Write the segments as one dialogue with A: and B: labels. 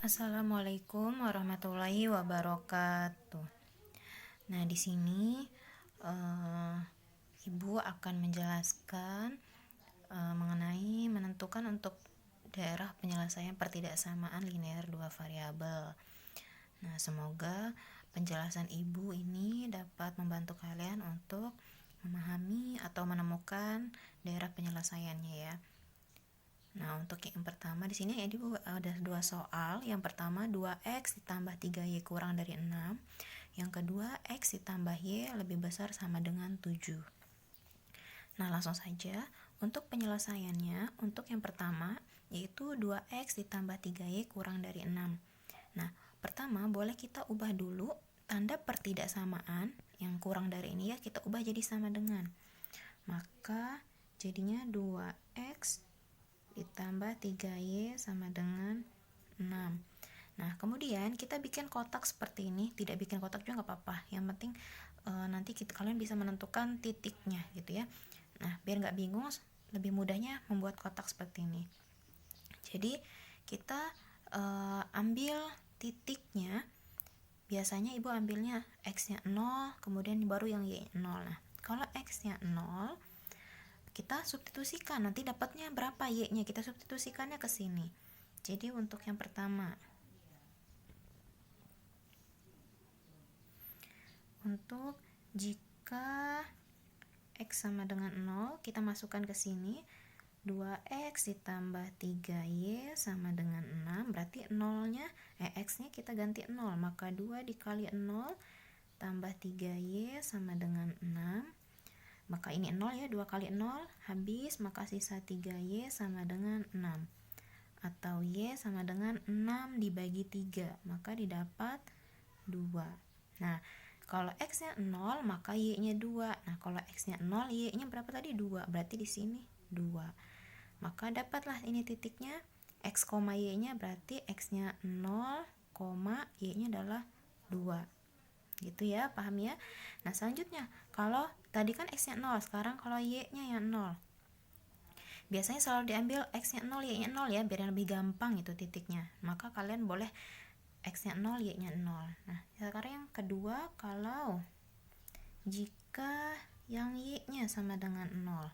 A: Assalamualaikum warahmatullahi wabarakatuh. Nah, di sini eh, Ibu akan menjelaskan mengenai menentukan untuk daerah penyelesaian pertidaksamaan linear dua variabel. Nah, semoga penjelasan Ibu ini dapat membantu kalian untuk memahami atau menemukan daerah penyelesaiannya ya. Nah, untuk yang pertama di sini ada dua soal. Yang pertama 2x ditambah 3y kurang dari 6. Yang kedua x ditambah y lebih besar sama dengan 7. Nah, langsung saja untuk penyelesaiannya. Untuk yang pertama yaitu 2x ditambah 3y kurang dari 6. Nah, pertama boleh kita ubah dulu tanda pertidaksamaan yang kurang dari ini ya, kita ubah jadi sama dengan. Maka jadinya 2x ditambah 3y sama dengan 6. Nah, kemudian kita bikin kotak seperti ini. Tidak bikin kotak juga nggak apa-apa. Yang penting nanti kalian bisa menentukan titiknya gitu ya. Nah, biar nggak bingung, lebih mudahnya membuat kotak seperti ini. Jadi kita ambil titiknya. Biasanya Ibu ambilnya x-nya 0, kemudian baru yang y 0. Nah, kalau x-nya 0, kita substitusikan, nanti dapatnya berapa y-nya, kita substitusikannya ke sini. Jadi untuk yang pertama, untuk jika x sama dengan 0, kita masukkan ke sini. 2x ditambah 3y sama dengan 6, berarti 0-nya x-nya kita ganti 0, maka 2 dikali 0 tambah 3y sama dengan 6. Maka ini 0 ya, 2 kali 0 habis, maka sisa 3y sama dengan 6. Atau y sama dengan 6 dibagi 3, maka didapat 2. Nah, kalau x-nya 0, maka y-nya 2. Nah, kalau x-nya 0, y-nya berapa tadi? 2. Berarti di sini 2. Maka dapatlah ini titiknya. X, y-nya berarti x-nya 0, y-nya adalah 2. Gitu ya, paham ya? Nah, selanjutnya, kalau tadi kan x-nya 0, sekarang kalau y-nya yang 0. Biasanya selalu diambil x-nya 0, y-nya 0 ya, biar lebih gampang itu titiknya. Maka kalian boleh x-nya 0, y-nya 0. Nah, sekarang yang kedua, kalau jika yang y-nya sama dengan 0.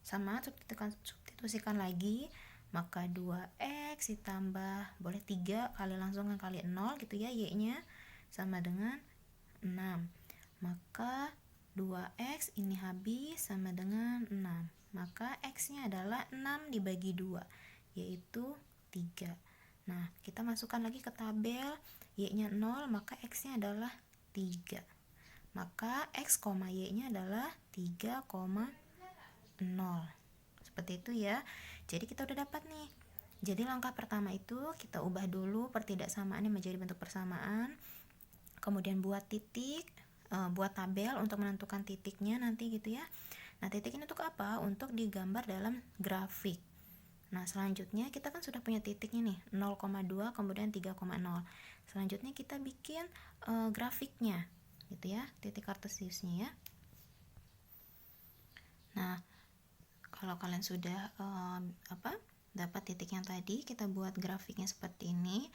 A: Sama, substitusikan lagi, maka 2x ditambah, boleh 3 kali langsung kali 0 gitu ya, y-nya sama dengan 6. Maka 2x ini habis sama dengan 6. Maka x-nya adalah 6 dibagi 2, yaitu 3. Nah, kita masukkan lagi ke tabel, y-nya 0, maka x-nya adalah 3. Maka x, y-nya adalah 3,0. Seperti itu ya. Jadi kita udah dapat nih. Jadi langkah pertama itu kita ubah dulu pertidaksamaannya menjadi bentuk persamaan. Kemudian buat titik, buat tabel untuk menentukan titiknya nanti gitu ya. Nah, titik ini untuk apa? Untuk digambar dalam grafik. Nah, selanjutnya kita kan sudah punya titiknya nih, 0,2 kemudian 3,0. Selanjutnya kita bikin grafiknya gitu ya, titik kartesiusnya ya. Nah, kalau kalian sudah dapat titik yang tadi, kita buat grafiknya seperti ini.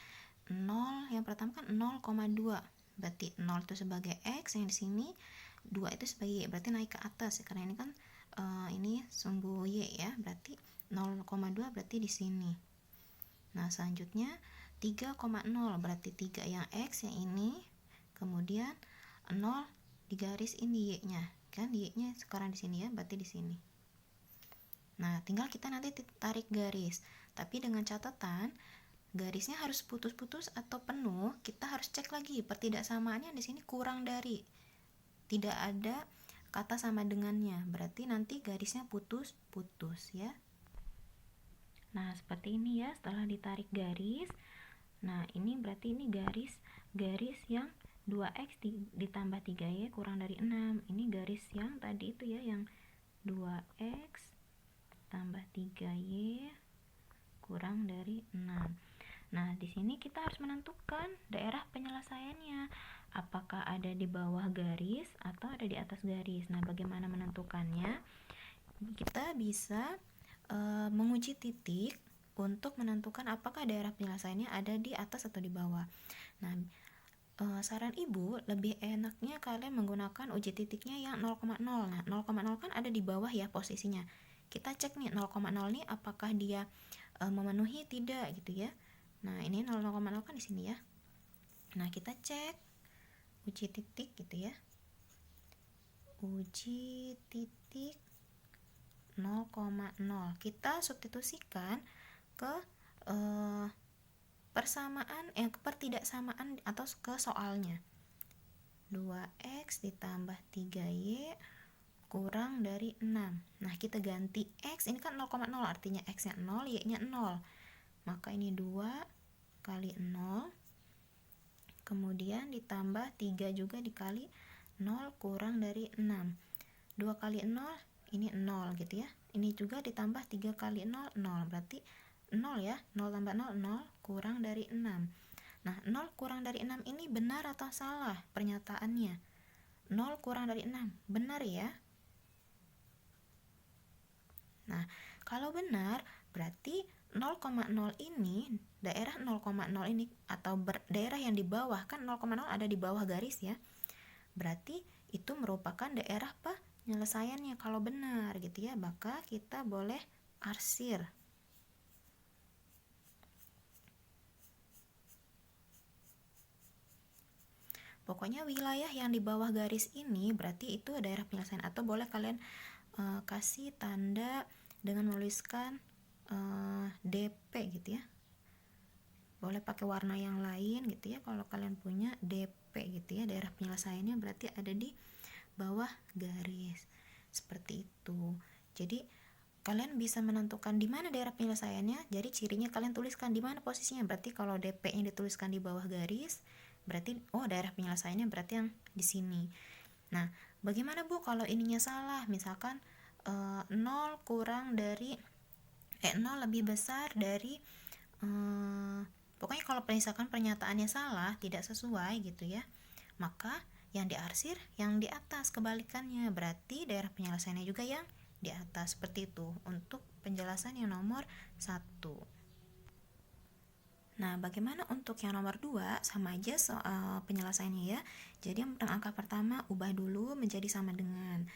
A: 0 yang pertama kan 0,2. Berarti 0 itu sebagai x, yang di sini 2 itu sebagai y, berarti naik ke atas karena ini kan ini sumbu y ya, berarti 0,2 berarti di sini. Nah, selanjutnya 3,0 berarti 3 yang x yang ini, kemudian 0 di garis ini y-nya. Kan y-nya sekarang di sini ya, berarti di sini. Nah, tinggal kita nanti tarik garis. Tapi dengan catatan, garisnya harus putus-putus atau penuh. Kita harus cek lagi pertidaksamaannya di sini kurang dari. Tidak ada kata sama dengannya. Berarti nanti garisnya putus-putus ya. Nah, seperti ini ya, setelah ditarik garis. Nah, ini berarti ini garis yang 2x ditambah 3y kurang dari 6. Ini garis yang tadi itu ya, yang 2x tambah 3y kurang dari 6. Nah, di sini kita harus menentukan daerah penyelesaiannya. Apakah ada di bawah garis atau ada di atas garis. Nah, bagaimana menentukannya? Kita bisa menguji titik untuk menentukan apakah daerah penyelesaiannya ada di atas atau di bawah. Nah, saran ibu lebih enaknya kalian menggunakan uji titiknya yang 0,0. Nah, 0,0 kan ada di bawah ya posisinya. Kita cek nih 0,0 nih apakah dia memenuhi tidak gitu ya. Nah, ini 0,0 kan di sini ya. Nah, kita cek uji titik gitu ya. Uji titik 0,0. Kita substitusikan ke ketidaksamaan atau ke soalnya. 2x ditambah 3y kurang dari 6. Nah, kita ganti x, ini kan 0,0 artinya x-nya 0, y-nya 0. Maka ini 2 kali 0. Kemudian ditambah 3 juga dikali 0 kurang dari 6. 2 kali 0 ini 0 gitu ya. Ini juga ditambah 3 kali 0, 0. Berarti 0 ya. 0 tambah 0, 0 kurang dari 6. Nah, 0 kurang dari 6 ini benar atau salah pernyataannya? 0 kurang dari 6. Benar ya? Nah, kalau benar, berarti 0,0 ini, daerah 0,0 ini atau daerah yang di bawah, kan 0,0 ada di bawah garis ya. Berarti itu merupakan daerah penyelesaiannya kalau benar gitu ya. Maka kita boleh arsir. Pokoknya wilayah yang di bawah garis ini berarti itu daerah penyelesaian, atau boleh kalian kasih tanda dengan menuliskan DP gitu ya. Boleh pakai warna yang lain gitu ya kalau kalian punya DP gitu ya, daerah penyelesaiannya berarti ada di bawah garis. Seperti itu. Jadi kalian bisa menentukan di mana daerah penyelesaiannya. Jadi cirinya kalian tuliskan di mana posisinya. Berarti kalau DP yang dituliskan di bawah garis, berarti daerah penyelesaiannya berarti yang di sini. Nah, bagaimana Bu kalau ininya salah? Misalkan 0 kurang dari 0 lebih besar dari pokoknya kalau misalkan pernyataannya salah, tidak sesuai gitu ya, maka yang diarsir yang di atas, kebalikannya berarti daerah penyelesaiannya juga yang di atas. Seperti itu untuk penjelasan yang nomor 1. Nah, bagaimana untuk yang nomor 2? Sama aja soal penyelesaiannya ya. Jadi yang angka pertama ubah dulu menjadi sama dengan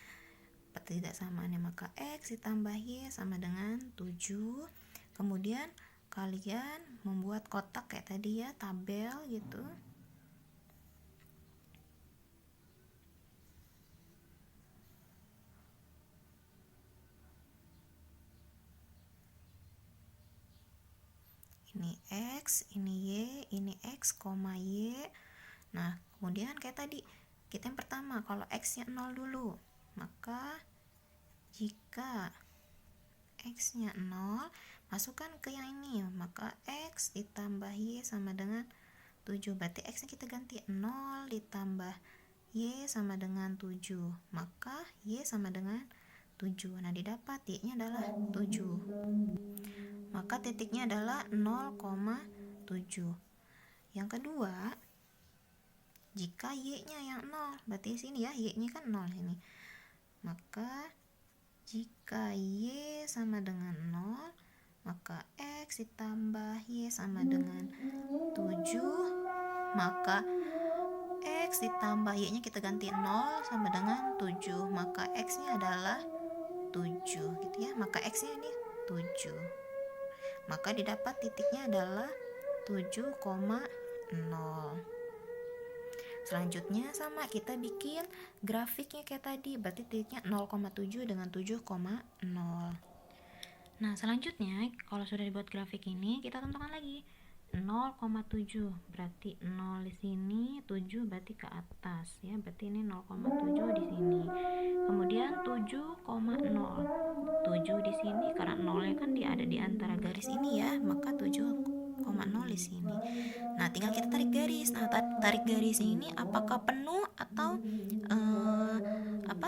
A: petidaksamaannya, maka x ditambah y sama dengan 7. Kemudian kalian membuat kotak kayak tadi ya, tabel gitu. Ini x, ini y, ini x, y. Nah, kemudian kayak tadi, kita yang pertama, kalau x-nya 0 dulu, maka jika x-nya 0, masukkan ke yang ini, maka x ditambah y sama dengan 7. Berarti x-nya kita ganti 0 ditambah y sama dengan 7, maka y sama dengan 7. Nah, didapat y-nya adalah 7. Maka titiknya adalah 0,7. Yang kedua, jika y-nya yang 0, berarti sini ya, y-nya kan 0 ini. Maka jika y sama dengan 0, maka x ditambah y sama dengan 7, maka x ditambah y-nya kita ganti 0 sama dengan 7, maka x-nya adalah 7 gitu ya. Maka x-nya ini 7. Maka didapat titiknya adalah 7,0. Selanjutnya sama, kita bikin grafiknya kayak tadi, berarti titiknya 0,7 dengan 7,0. Nah, selanjutnya kalau sudah dibuat grafik ini, kita tentukan lagi 0,7, berarti 0 di sini, 7 berarti ke atas ya, berarti ini 0,7 di sini. Kemudian 7,0. 7 di sini karena 0-nya kan ada di antara garis ini ya, maka 7,0 di sini. Nah, tinggal kita tarik garis. Nah, tarik garis ini apakah penuh atau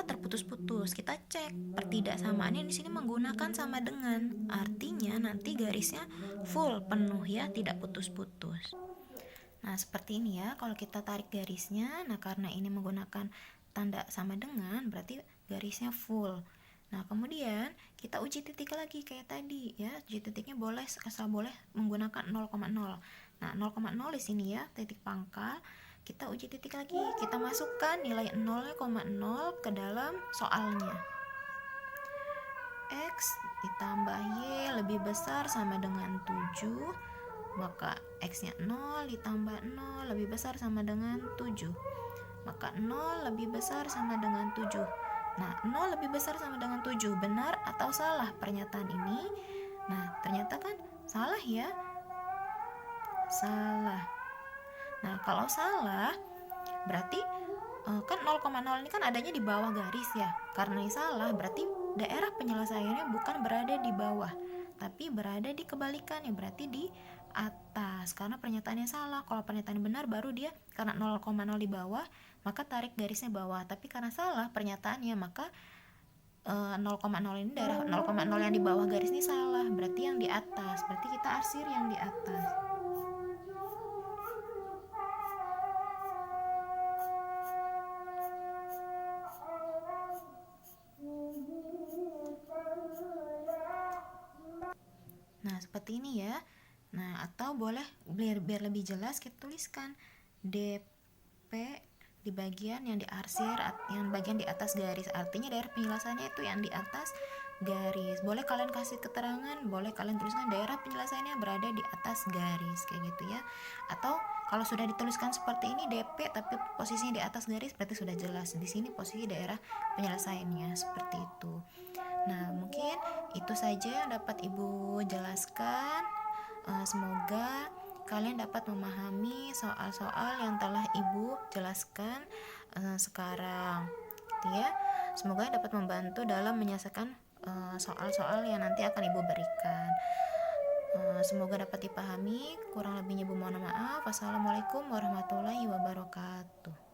A: terputus-putus. Kita cek pertidaksamaannya di sini menggunakan sama dengan. Artinya nanti garisnya full penuh ya, tidak putus-putus. Nah, seperti ini ya kalau kita tarik garisnya. Nah, karena ini menggunakan tanda sama dengan, berarti garisnya full. Nah, kemudian kita uji titik lagi kayak tadi ya. Uji titiknya boleh asal boleh menggunakan 0,0. Nah, 0,0 di sini ya, titik pangkal. Kita uji titik lagi. Kita masukkan nilai 0,0 ke dalam soalnya. X ditambah Y lebih besar sama dengan 7, maka X-nya 0 ditambah 0 lebih besar sama dengan 7. Maka 0 lebih besar sama dengan 7. Nah, 0 lebih besar sama dengan 7. Benar atau salah pernyataan ini? Nah, ternyata kan salah ya. Salah. Nah, kalau salah, berarti kan 0,0 ini kan adanya di bawah garis ya. Karena ini salah, berarti daerah penyelesaiannya bukan berada di bawah, tapi berada di kebalikannya, berarti di atas. Karena pernyataannya salah. Kalau pernyataan benar baru dia karena 0,0 di bawah, maka tarik garisnya bawah. Tapi karena salah pernyataannya, maka 0,0 ini daerah 0,0 yang di bawah garis ini salah, berarti yang di atas. Berarti kita arsir yang di atas. Nah, seperti ini ya. Nah, atau boleh biar lebih jelas kita tuliskan DP di bagian yang diarsir, yang bagian di atas garis. Artinya daerah penjelasannya itu yang di atas garis. Boleh kalian kasih keterangan, boleh kalian tuliskan daerah penjelasannya berada di atas garis, kayak gitu ya. Atau kalau sudah dituliskan seperti ini DP tapi posisinya di atas garis, berarti sudah jelas di sini posisi daerah penyelesaiannya, seperti itu. Nah, mungkin itu saja yang dapat Ibu jelaskan. Semoga kalian dapat memahami soal-soal yang telah Ibu jelaskan sekarang, gitu ya. Semoga dapat membantu dalam menyelesaikan soal-soal yang nanti akan Ibu berikan. Semoga dapat dipahami. Kurang lebihnya Ibu mohon maaf. Wassalamualaikum warahmatullahi wabarakatuh.